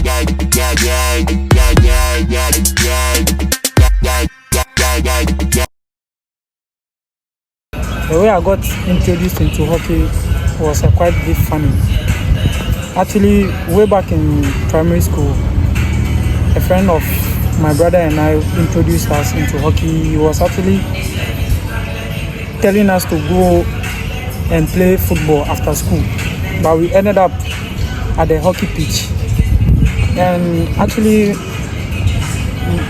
The way I got introduced into hockey was quite a bit funny. Actually, way back in primary school, a friend of my brother and I introduced us into hockey. He was actually telling us to go and play football after school, but we ended up at the hockey pitch. And actually,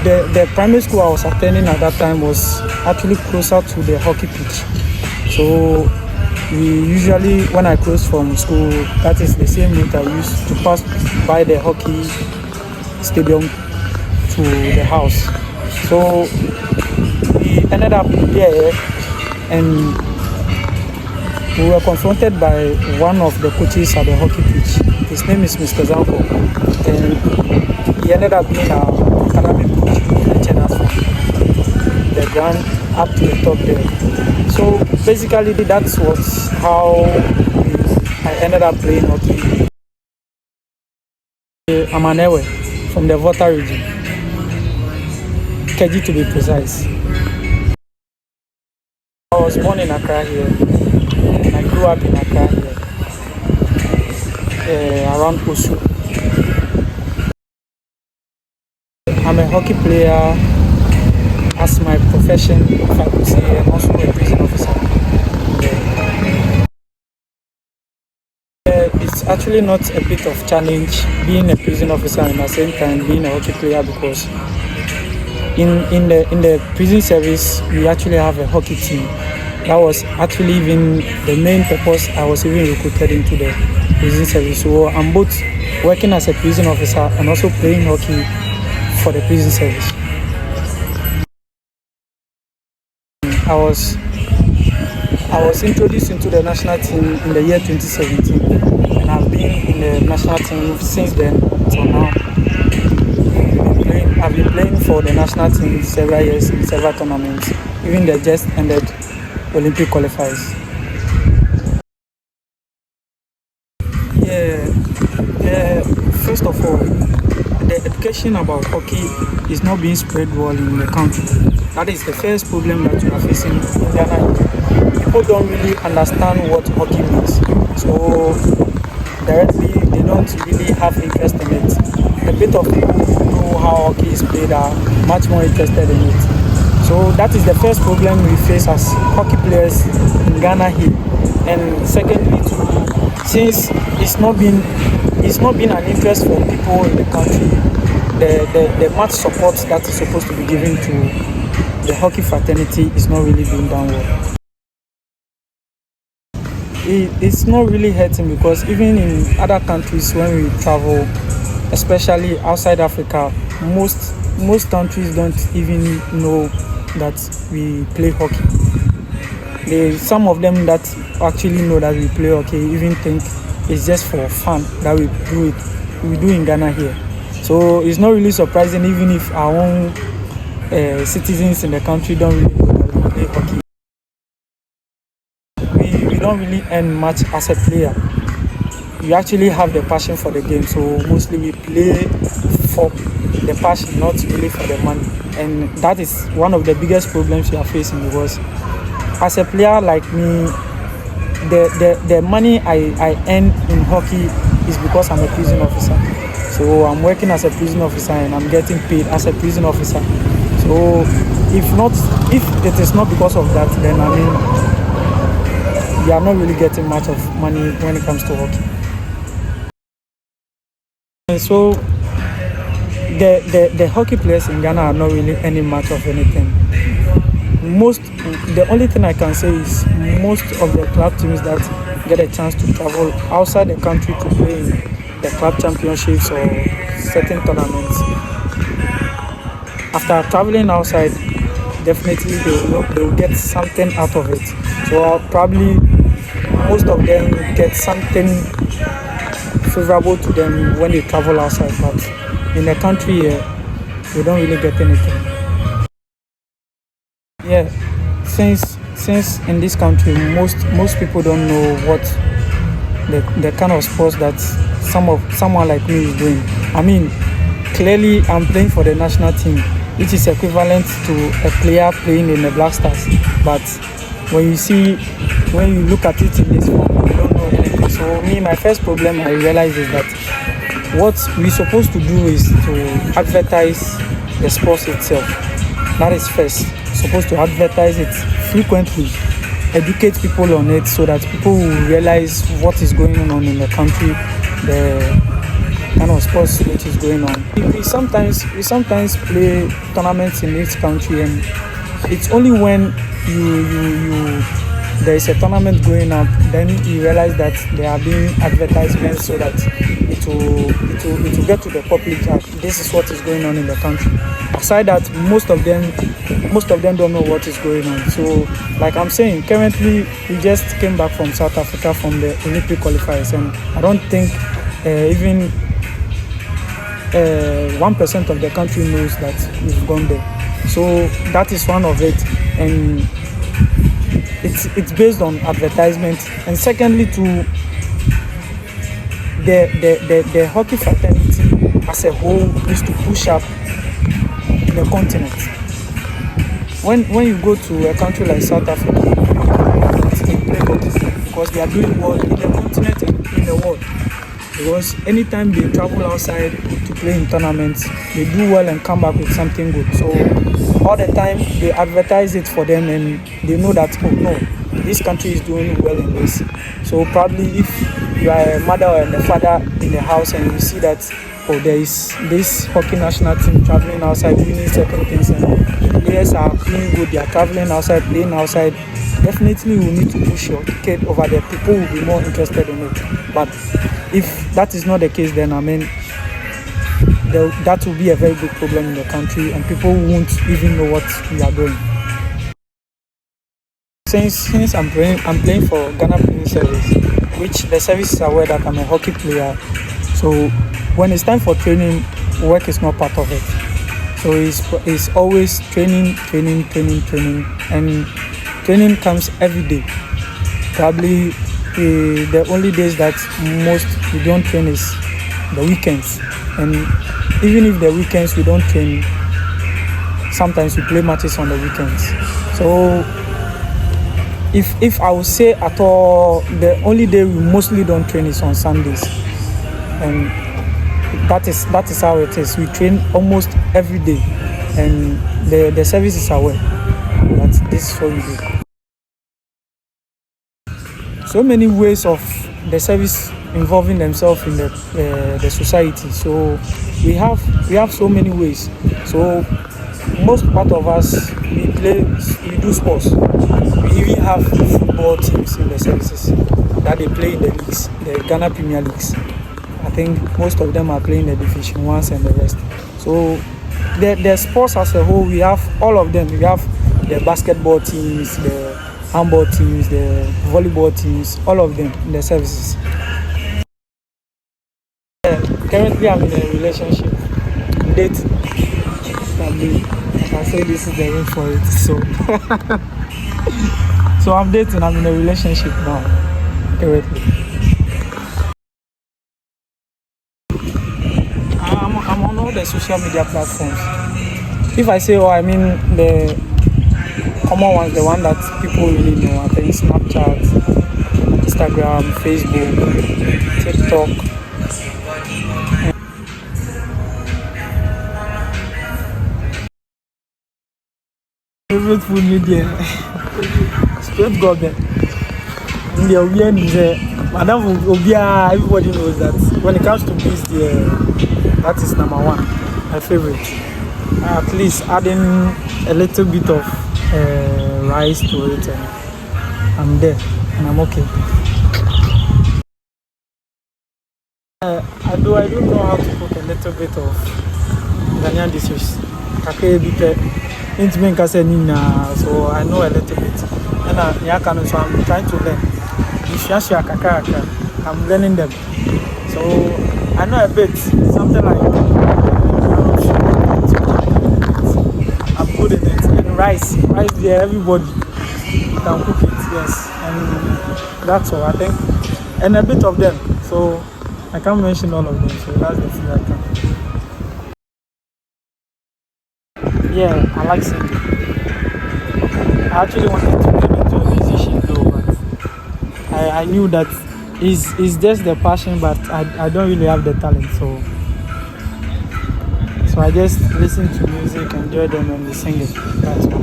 the primary school I was attending at that time was actually closer to the hockey pitch. So we usually, when I close from school, that is the same route I used to pass by the hockey stadium to the house. So we ended up there, and we were confronted by one of the coaches at the hockey pitch. His name is Mr. Zanko, and he ended up being our academic coach who lectured us from the ground up to the top there. So basically, that was how I ended up playing hockey. I'm an Ewe from the Volta region, Keji to be precise. I was born in Accra here, and I grew up in Accra here, around Osu. I'm a hockey player as my profession, if I could say, and also a prison officer. It's actually not a bit of challenge being a prison officer and at the same time being a hockey player, because in the prison service we actually have a hockey team. That was actually even the main purpose I was even recruited into the prison service. So I'm both working as a prison officer and also playing hockey for the prison service. I was introduced into the national team in the year 2017, and I've been in the national team since then till now. I've been playing for the national team several years in several tournaments, even the just ended Olympic qualifiers. First of all, the education about hockey is not being spread well in the country. That is the first problem that we are facing in Ghana. People don't really understand what hockey means. So directly, they don't really have interest in it. A bit of people who know how hockey is played are much more interested in it. So that is the first problem we face as hockey players in Ghana here. And secondly, since it's not been an interest for people in the country, the much support that is supposed to be given to the hockey fraternity is not really being done well. It's not really hurting, because even in other countries when we travel, especially outside Africa, most countries don't even know that we play hockey. Some of them that actually know that we play hockey even think it's just for fun that we do in Ghana here. So it's not really surprising, even if our own citizens in the country don't really know that we play hockey. We don't really earn much as a player. We actually have the passion for the game, so mostly we play for the passion, not really for the money. And that is one of the biggest problems we are facing, because as a player like me, the money I earn in hockey is because I'm a prison officer. So I'm working as a prison officer and I'm getting paid as a prison officer. So if it is not because of that, then I mean, we are not really getting much of money when it comes to hockey. And so the hockey players in Ghana are not really earning much of anything. The only thing I can say is most of the club teams that get a chance to travel outside the country to play in the club championships or certain tournaments, after traveling outside, definitely they will get something out of it. So probably most of them get something favorable to them when they travel outside, but in the country here, we don't really get anything. Yeah, since in this country most people don't know what the kind of sports that someone like me is doing. I mean, clearly I'm playing for the national team, which is equivalent to a player playing in the Black Stars. But when you look at it in this form, you don't know anything. So me, my first problem I realized is that what we're supposed to do is to advertise the sports itself. That is first. Supposed to advertise it frequently, educate people on it so that people will realize what is going on in the country, the kind of sports which is going on. We sometimes play tournaments in each country, and it's only when there is a tournament going up, then you realize that there are being advertisements so that it will get to the public that this is what is going on in the country. Aside that, most of them don't know what is going on. So, like I'm saying, currently we just came back from South Africa from the Olympic qualifiers, and I don't think even 1% of the country knows that we've gone there. So that is one of it, and it's based on advertisement. And secondly, to the hockey fraternity as a whole is to push up the continent. When you go to a country like South Africa, they play hockey because they are doing well in the continent and in the world. Because anytime they travel outside to play in tournaments, they do well and come back with something good. So all the time they advertise it for them, and they know that, oh no, this country is doing well in this. So probably if you are a mother or a father in the house and you see that, oh, there is this hockey national team traveling outside winning certain things, and the players are doing good, they are traveling outside, playing outside, definitely you need to push your kid over there. People will be more interested in it. But if that is not the case, then I mean, that will be a very big problem in the country, and people won't even know what we are doing. Since I'm playing for Ghana Premier Service, which the service is aware that I'm a hockey player. So when it's time for training, work is not part of it. So it's always training, and training comes every day. Probably the only days that most we don't train is the weekends, and even if the weekends we don't train, sometimes we play matches on the weekends. So if I would say at all, the only day we mostly don't train is on Sundays, and that is how it is. We train almost every day, and the service is aware that this is what we do. So many ways of the service involving themselves in the society. So we have so many ways. So most part of us we do sports. We even have football teams in the services that they play in the leagues, the Ghana Premier Leagues. I think most of them are playing the Division 1s and the rest. So the sports as a whole, we have all of them. We have the basketball teams, the handball teams, the volleyball teams, all of them in the services. Currently I'm in a relationship, dating. I can say this is the ring for it. So I'm dating, I'm in a relationship now, currently. I'm on all the social media platforms. If I say, I mean the common ones, the one that people really know, I think Snapchat, Instagram, Facebook, TikTok. Favorite food media, straight government. India, Madam Obia, everybody knows that when it comes to peace, that is number one, my favorite. At least adding a little bit of rice to it, and I'm there, and I'm okay. I do know how to cook a little bit of Ghanaian dishes. So I know a little bit, and so I'm trying to learn. I'm learning them, so I know a bit, something like I'm good in it. And rice there, everybody can cook it, yes, and that's all. I think and a bit of them. So I can't mention all of them. So that's the thing I can. Yeah, I like singing. I actually wanted to get into a musician though, but I knew that it's just the passion, but I don't really have the talent. So I just listen to music, enjoy them, and sing it. That's all.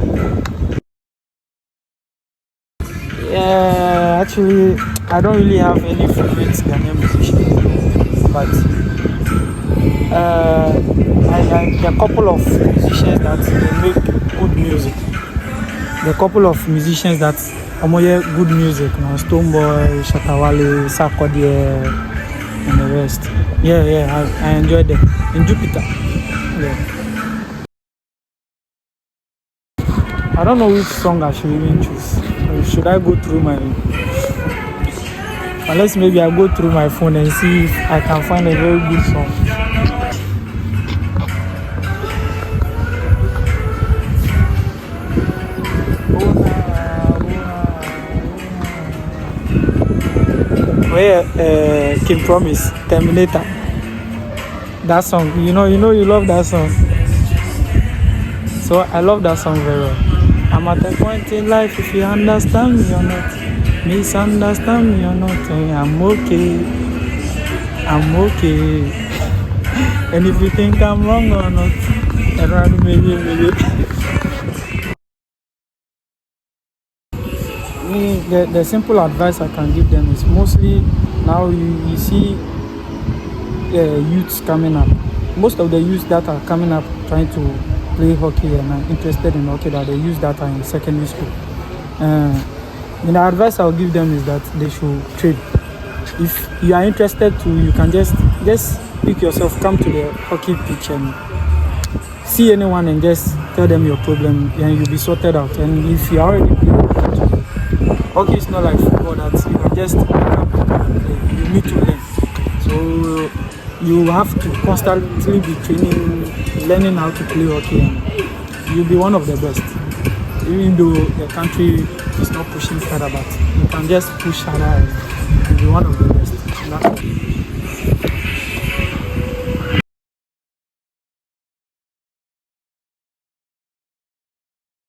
Yeah, actually, I don't really have any favorite Ghanaian musicians, but there are a couple of musicians that they make good music. There are a couple of musicians that make good music, you know, Stoneboy, Shatawale, Sarkodie, and the rest. Yeah, I enjoy them. In Jupiter, yeah. I don't know which song I should even choose. Should I go through my... Unless maybe I go through my phone and see if I can find a very good song. Where King Promise, Terminator. That song, you love that song. So I love that song very well. I'm at a point in life, if you understand me or not, misunderstand me or not, I'm okay. And if you think I'm wrong or not, around maybe. The simple advice I can give them is mostly now you see youths coming up. Most of the youths that are coming up trying to play hockey and are interested in hockey, that they use that in secondary school. The advice I'll give them is that they should train. If you are interested to, you can just pick yourself, come to the hockey pitch and see anyone and just tell them your problem and you'll be sorted out. And if you are already playing hockey is not like football that you can just pick up and play. You need to learn. So you have to constantly be training, learning how to play hockey, and you'll be one of the best. Even though the country is not pushing further, but you can just push harder and you'll be one of the best.